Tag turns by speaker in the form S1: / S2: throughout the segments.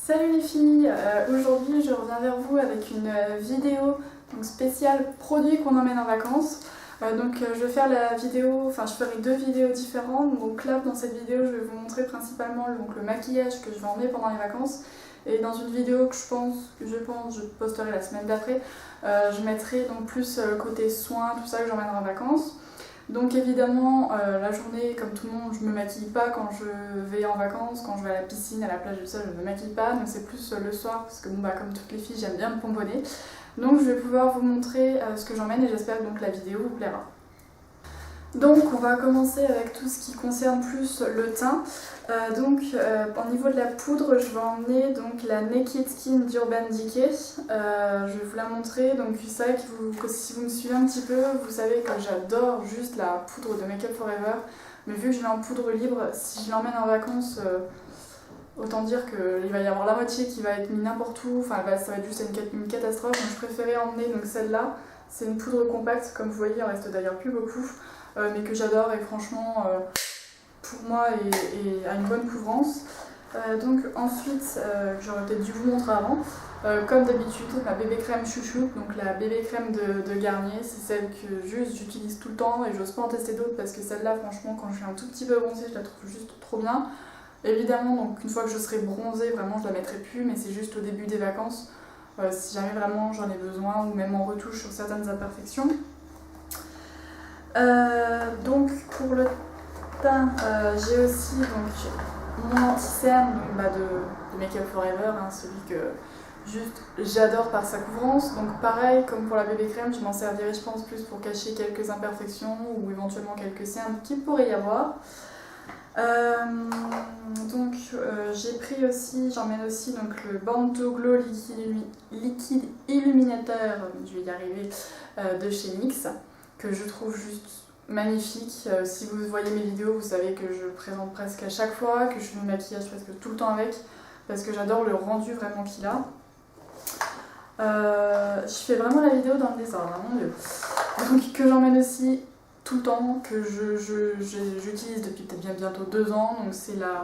S1: Salut les filles, aujourd'hui je reviens vers vous avec une vidéo spéciale produits qu'on emmène en vacances. Je vais faire je ferai deux vidéos différentes. Donc là dans cette vidéo je vais vous montrer principalement le maquillage que je vais emmener pendant les vacances. Et dans une vidéo que je posterai la semaine d'après, je mettrai donc plus côté soins, tout ça que j'emmènerai en vacances. Donc évidemment, la journée, comme tout le monde, je me maquille pas quand je vais en vacances, quand je vais à la piscine, à la plage, tout ça, je ne me maquille pas. Donc c'est plus le soir, parce que comme toutes les filles, j'aime bien me pomponner. Donc je vais pouvoir vous montrer ce que j'emmène et j'espère que la vidéo vous plaira. Donc on va commencer avec tout ce qui concerne plus le teint. Au niveau de la poudre, je vais emmener la Naked Skin d'Urban Decay. Je vais vous la montrer. Donc c'est vrai que si vous me suivez un petit peu, vous savez que j'adore juste la poudre de Make Up For Ever. Mais vu que je l'ai en poudre libre, si je l'emmène en vacances, autant dire qu'il va y avoir la moitié qui va être mis n'importe où. Enfin ça va être juste une catastrophe. Donc je préférais emmener celle-là. C'est une poudre compacte, comme vous voyez, il en reste d'ailleurs plus beaucoup. Mais que j'adore et franchement pour moi a une bonne couvrance. Ensuite, j'aurais peut-être dû vous montrer avant, comme d'habitude, ma bébé crème chouchou, donc la bébé crème de Garnier, c'est celle que j'utilise tout le temps et j'ose pas en tester d'autres parce que celle-là franchement quand je suis un tout petit peu bronzée je la trouve juste trop bien. Évidemment donc une fois que je serai bronzée vraiment je la mettrai plus, mais c'est juste au début des vacances si jamais vraiment j'en ai besoin ou même en retouche sur certaines imperfections. Pour le teint, j'ai aussi mon anti-cerne de Make Up For Ever, celui que j'adore par sa couvrance. Donc pareil, comme pour la bébé crème, je m'en servirai je pense plus pour cacher quelques imperfections ou éventuellement quelques cernes qu'il pourrait y avoir. J'emmène aussi le Born to Glow liquide illuminateur, je vais y arriver, de chez NYX, que je trouve juste magnifique. Si vous voyez mes vidéos, vous savez que je présente presque à chaque fois, que je fais mes maquillages presque tout le temps avec, parce que j'adore le rendu vraiment qu'il a. Je fais vraiment la vidéo dans le désordre, mon dieu. Donc que j'emmène aussi tout le temps, que j'utilise depuis peut-être bientôt 2 ans. Donc c'est la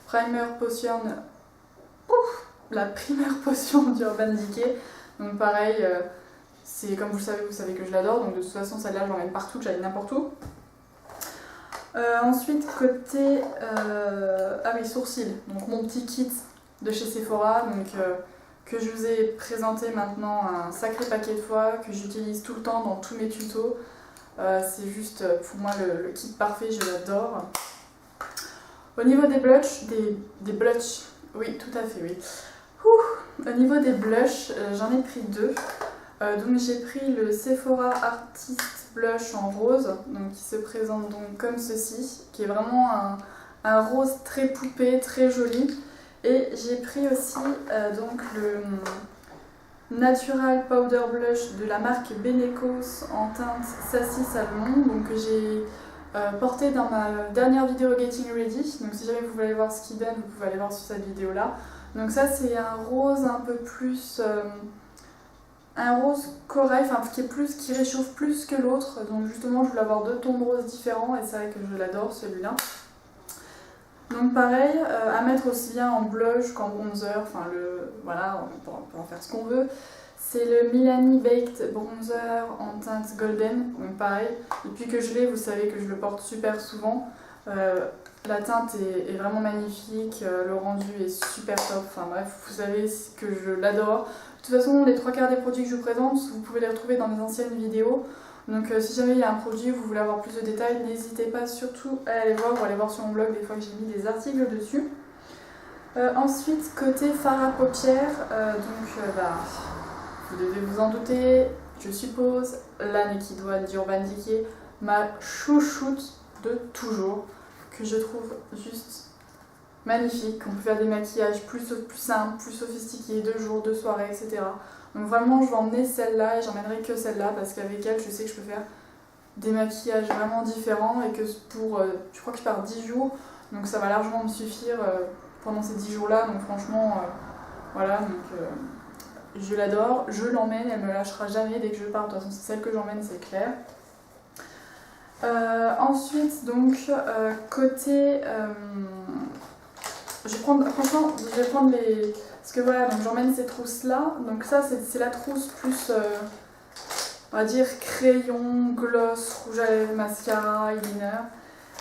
S1: Primer Potion, d'Urban Decay. Donc pareil, c'est comme vous savez que je l'adore, donc de toute façon celle-là je l'emmène partout, que j'aille n'importe où. Ensuite côté sourcils, donc mon petit kit de chez Sephora, que je vous ai présenté maintenant un sacré paquet de fois, que j'utilise tout le temps dans tous mes tutos. C'est juste pour moi le kit parfait, je l'adore. Au niveau des blushs, oui tout à fait, oui. Au niveau des blushs, j'en ai pris 2. J'ai pris le Sephora Artist Blush en rose, qui se présente comme ceci, qui est vraiment un rose très poupée, très joli. Et j'ai pris aussi le Natural Powder Blush de la marque Benecos en teinte Sassy Salmon, que j'ai porté dans ma dernière vidéo Getting Ready. Donc si jamais vous voulez voir ce qu'il donne, vous pouvez aller voir sur cette vidéo là. Donc ça c'est un rose un peu plus... un rose corail, qui réchauffe plus que l'autre. Donc justement je voulais avoir 2 tons de rose différents et c'est vrai que je l'adore celui-là. Donc pareil, à mettre aussi bien en blush qu'en bronzer, voilà, on peut en faire ce qu'on veut. C'est le Milani Baked Bronzer en teinte golden, donc pareil. Depuis que je l'ai, vous savez que je le porte super souvent. La teinte est vraiment magnifique, le rendu est super top, vous savez que je l'adore. De toute façon, les 3/4 des produits que je vous présente, vous pouvez les retrouver dans mes anciennes vidéos. Donc si jamais il y a un produit où vous voulez avoir plus de détails, n'hésitez pas surtout à aller voir ou aller voir sur mon blog des fois que j'ai mis des articles dessus. Ensuite, côté fard à paupières, vous devez vous en douter, je suppose, la Naked One d'Urban Decay, ma chouchoute de toujours, que je trouve juste magnifique. On peut faire des maquillages plus simples, plus sophistiqués, de jour, de soirée, etc. Donc vraiment je vais emmener celle-là et j'emmènerai que celle-là parce qu'avec elle je sais que je peux faire des maquillages vraiment différents et que je crois que je pars 10 jours, donc ça va largement me suffire pendant ces 10 jours-là. Donc franchement, voilà, je l'adore, je l'emmène, elle me lâchera jamais dès que je pars. De toute façon c'est celle que j'emmène, c'est clair. Ensuite côté... je vais prendre Parce que voilà, donc j'emmène ces trousses là. Donc ça c'est la trousse plus, on va dire, crayon, gloss, rouge à lèvres, mascara, eyeliner.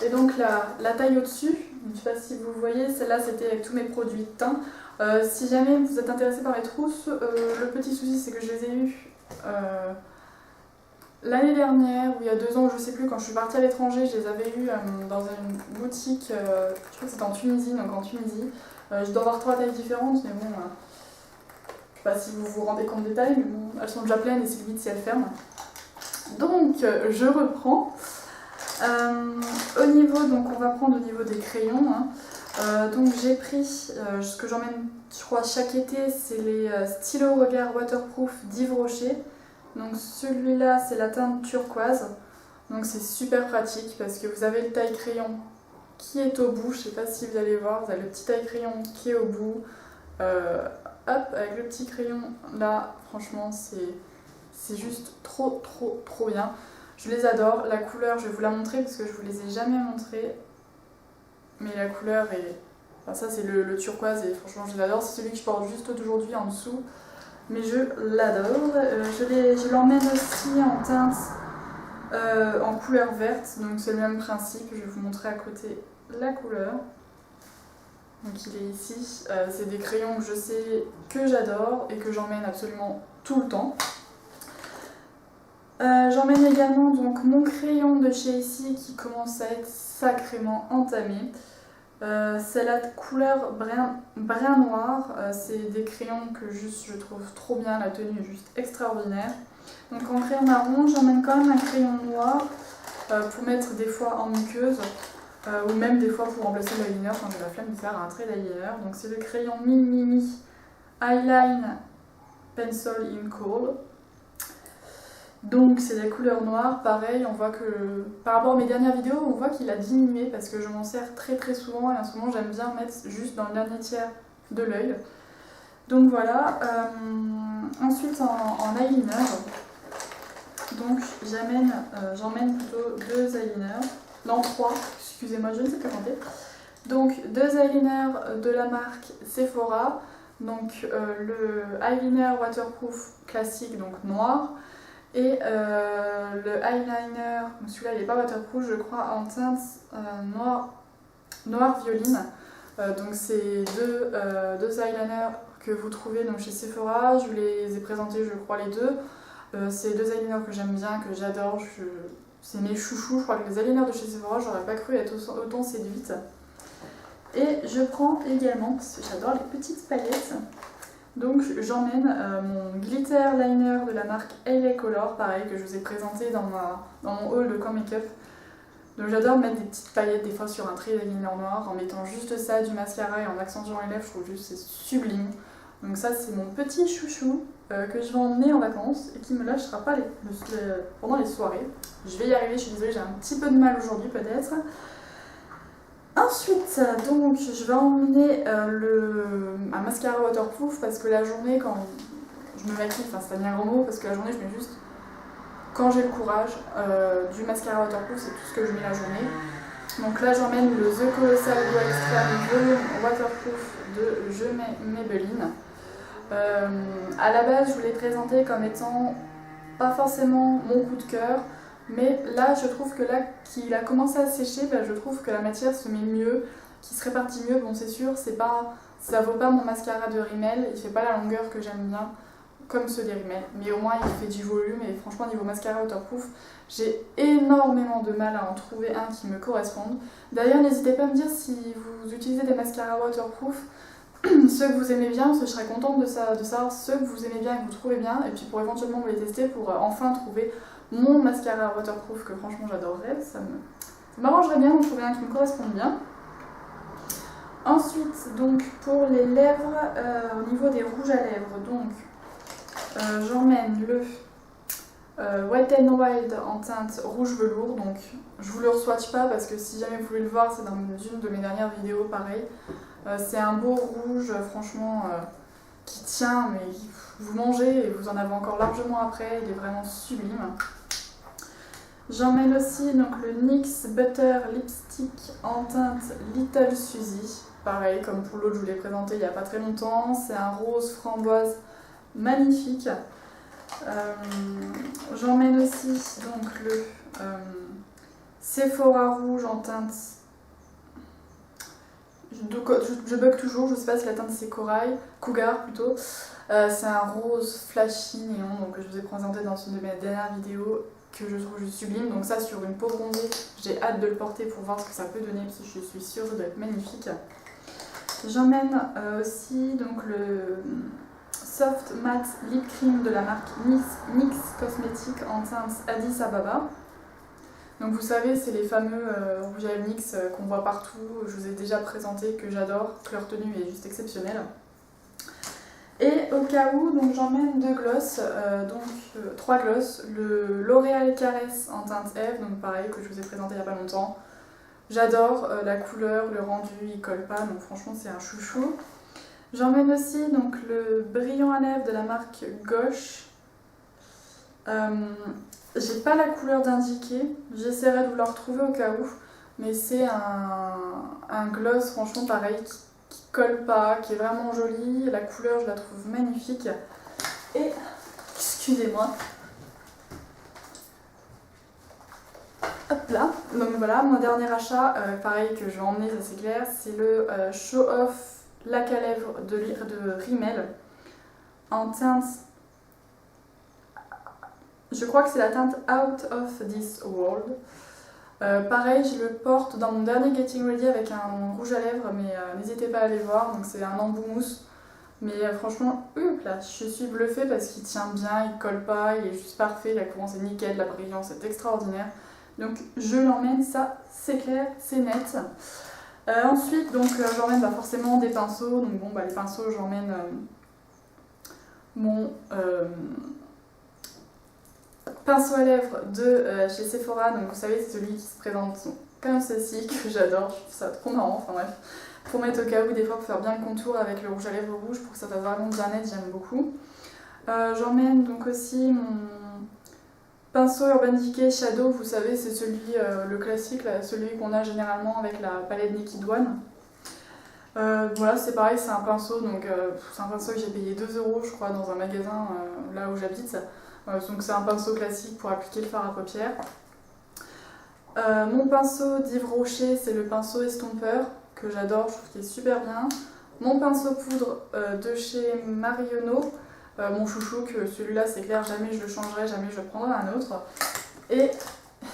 S1: Et donc la taille au-dessus, je ne sais pas si vous voyez, celle-là c'était avec tous mes produits de teint. Si jamais vous êtes intéressé par les trousses, le petit souci c'est que je les ai eues l'année dernière, ou il y a 2 ans, je sais plus, quand je suis partie à l'étranger, je les avais eues dans une boutique, je crois que c'était en Tunisie, donc en Tunisie. Je dois avoir 3 tailles différentes, mais bon, je sais pas si vous vous rendez compte des tailles, mais bon, elles sont déjà pleines et c'est limite si elles ferment. Donc je reprends. Au niveau, donc on va prendre au niveau des crayons. Donc j'ai pris ce que j'emmène, je crois, chaque été, c'est les stylos regard waterproof d'Yves Rocher. Donc celui-là c'est la teinte turquoise. Donc c'est super pratique parce que vous avez le taille crayon qui est au bout. Je sais pas si vous allez voir, vous avez le petit taille crayon qui est au bout. Hop, avec le petit crayon là, franchement c'est juste trop bien. Je les adore. La couleur, je vais vous la montrer parce que je vous les ai jamais montrées. Mais la couleur est... Enfin, ça c'est le turquoise et franchement je l'adore. C'est celui que je porte juste aujourd'hui en dessous. Mais je l'adore. Je l'emmène aussi en teinte en couleur verte. Donc c'est le même principe. Je vais vous montrer à côté la couleur. Donc il est ici. C'est des crayons que je sais que j'adore et que j'emmène absolument tout le temps. J'emmène également donc mon crayon de chez ici qui commence à être sacrément entamé. C'est la couleur brun noir. C'est des crayons que juste je trouve trop bien, la tenue est juste extraordinaire. Donc en crayon marron, j'emmène quand même un crayon noir pour mettre des fois en muqueuse ou même des fois pour remplacer le eyeliner quand j'ai la flemme de faire un trait d'eyeliner. Donc c'est le crayon Mimi Eyeline Pencil in Kohl. Donc c'est la couleur noire, pareil, on voit que par rapport à mes dernières vidéos, on voit qu'il a diminué parce que je m'en sers très souvent et en ce moment j'aime bien mettre juste dans le dernier tiers de l'œil. Donc voilà, ensuite en eyeliner, donc j'emmène plutôt 2 eyeliners, non 3, excusez-moi je ne sais pas compter. Donc 2 eyeliners de la marque Sephora, donc le eyeliner waterproof classique, donc noir. Et le eyeliner, celui-là il n'est pas waterproof je crois, en teinte noir violine. Donc c'est deux eyeliners que vous trouvez donc chez Sephora. Je vous les ai présentés je crois les deux. C'est 2 eyeliners que j'aime bien, que j'adore. C'est mes chouchous. Je crois que les eyeliners de chez Sephora, j'aurais pas cru être autant séduite. Et je prends également, parce que j'adore les petites paillettes, donc j'emmène mon glitter liner de la marque LA Color, pareil, que je vous ai présenté dans mon haul de Camp Makeup. Donc j'adore mettre des petites paillettes des fois sur un trait d'eyeliner noir en mettant juste ça, du mascara et en accentuant les lèvres, je trouve juste c'est sublime. Donc ça c'est mon petit chouchou que je vais emmener en vacances et qui me lâchera pas pendant les soirées. Je vais y arriver, je suis désolée, j'ai un petit peu de mal aujourd'hui peut-être. Ensuite, donc, je vais emmener un mascara waterproof parce que la journée, quand je me maquille, enfin c'est pas bien un gros mot, parce que la journée je mets juste, quand j'ai le courage, du mascara waterproof, c'est tout ce que je mets la journée. Donc là j'emmène le The Colossal Glow Extreme Volume Waterproof de Maybelline. À la base je vous l'ai présenté comme étant pas forcément mon coup de cœur. Mais là, je trouve que là qu'il a commencé à sécher, bah, je trouve que la matière se met mieux, qu'il se répartit mieux. Bon, c'est sûr, ça vaut pas mon mascara de Rimmel, il fait pas la longueur que j'aime bien, comme ceux des Rimmel. Mais au moins, il fait du volume et franchement, niveau mascara waterproof, j'ai énormément de mal à en trouver un qui me corresponde. D'ailleurs, n'hésitez pas à me dire si vous utilisez des mascaras waterproof, ceux que vous aimez bien, parce que je serais contente de savoir ceux que vous aimez bien et que vous trouvez bien, et puis pour éventuellement vous les tester pour enfin trouver mon mascara waterproof que franchement j'adorerais, ça m'arrangerait bien d'en trouver un qui me corresponde bien. Ensuite, donc pour les lèvres, au niveau des rouges à lèvres, donc j'emmène le Wet n Wild en teinte rouge velours, donc je vous le swatch pas parce que si jamais vous voulez le voir, c'est dans une de mes dernières vidéos, pareil. C'est un beau rouge, franchement, qui tient, mais vous mangez et vous en avez encore largement après, il est vraiment sublime. J'emmène aussi donc, le NYX Butter Lipstick en teinte Little Suzy. pareil comme pour l'autre, je vous l'ai présenté il n'y a pas très longtemps. C'est un rose framboise magnifique. J'emmène aussi donc le Sephora rouge en teinte. Je bug toujours, je sais pas si la teinte c'est corail, cougar plutôt. C'est un rose flashy néon, donc que je vous ai présenté dans une de mes dernières vidéos, que je trouve juste sublime. Donc ça sur une peau bronzée, j'ai hâte de le porter pour voir ce que ça peut donner, parce que je suis sûre que ça doit être magnifique. J'emmène aussi donc le Soft Matte Lip Cream de la marque NYX Cosmetics en teinte Addis Ababa. Donc vous savez, c'est les fameux rouges à lèvres NYX qu'on voit partout. Je vous ai déjà présenté, que j'adore. Leur tenue est juste exceptionnelle. Et au cas où, donc j'emmène deux glosses, trois glosses. Le L'Oréal Caresse en teinte Eve, donc pareil, que je vous ai présenté il n'y a pas longtemps. J'adore la couleur, le rendu, il colle pas, donc franchement c'est un chouchou. J'emmène aussi donc le brillant à lèvres de la marque Gauche. J'ai pas la couleur d'indiquer, j'essaierai de vous la retrouver au cas où, mais c'est un gloss franchement pareil qui colle pas, qui est vraiment joli, la couleur je la trouve magnifique. Et, excusez-moi, hop là, donc voilà, mon dernier achat, pareil que je vais emmener, ça c'est clair, c'est le Show Off lac à lèvres de Rimmel en teinte. Je crois que c'est la teinte Out of This World. Pareil, je le porte dans mon dernier Getting Ready avec un rouge à lèvres, mais n'hésitez pas à aller voir. Donc c'est un embout mousse. Mais franchement, là, je suis bluffée parce qu'il tient bien, il colle pas, il est juste parfait. La couleur c'est nickel, la brillance est extraordinaire. Donc je l'emmène, ça c'est clair, c'est net. Ensuite, donc j'emmène forcément des pinceaux. Donc bon, les pinceaux, j'emmène mon pinceau à lèvres de chez Sephora, donc vous savez c'est celui qui se présente comme ceci, que j'adore, je trouve ça trop marrant, enfin bref, pour mettre au cas où des fois pour faire bien le contour avec le rouge à lèvres rouge pour que ça fasse vraiment bien net, j'aime beaucoup. J'emmène donc aussi mon pinceau Urban Decay Shadow, vous savez c'est celui, le classique, là, celui qu'on a généralement avec la palette Naked One. Voilà, c'est pareil, c'est un pinceau, donc c'est un pinceau que j'ai payé 2 € je crois dans un magasin là où j'habite. Donc c'est un pinceau classique pour appliquer le fard à paupières. Mon pinceau d'Yves Rocher, c'est le pinceau estompeur que j'adore, je trouve qu'il est super bien. Mon pinceau poudre de chez Marionneau, mon chouchou, que celui-là c'est clair, jamais je le changerai, jamais je prendrai un autre. Et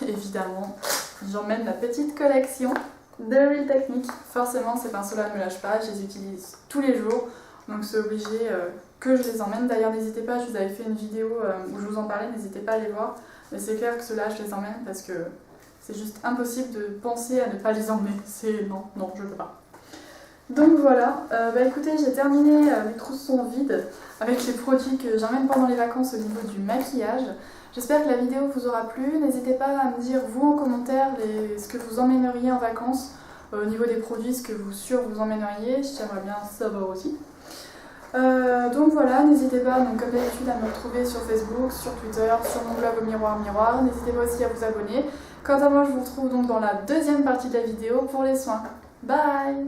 S1: évidemment, j'emmène la petite collection de Real Technique. Forcément ces pinceaux-là ne me lâchent pas, je les utilise tous les jours, donc c'est obligé que je les emmène. D'ailleurs n'hésitez pas, je vous avais fait une vidéo où je vous en parlais, n'hésitez pas à aller voir. Mais c'est clair que ceux-là je les emmène parce que c'est juste impossible de penser à ne pas les emmener. C'est non, je peux pas. Donc voilà, écoutez, j'ai terminé, mes trousses sont vides avec les produits que j'emmène pendant les vacances au niveau du maquillage. J'espère que la vidéo vous aura plu. N'hésitez pas à me dire vous en commentaire ce que vous emmèneriez en vacances, au niveau des produits, ce que vous emmèneriez. J'aimerais bien savoir aussi. Donc voilà, n'hésitez pas, donc, comme d'habitude, à me retrouver sur Facebook, sur Twitter, sur mon blog au Miroir Miroir. N'hésitez pas aussi à vous abonner. Quant à moi, je vous retrouve donc dans la deuxième partie de la vidéo pour les soins. Bye!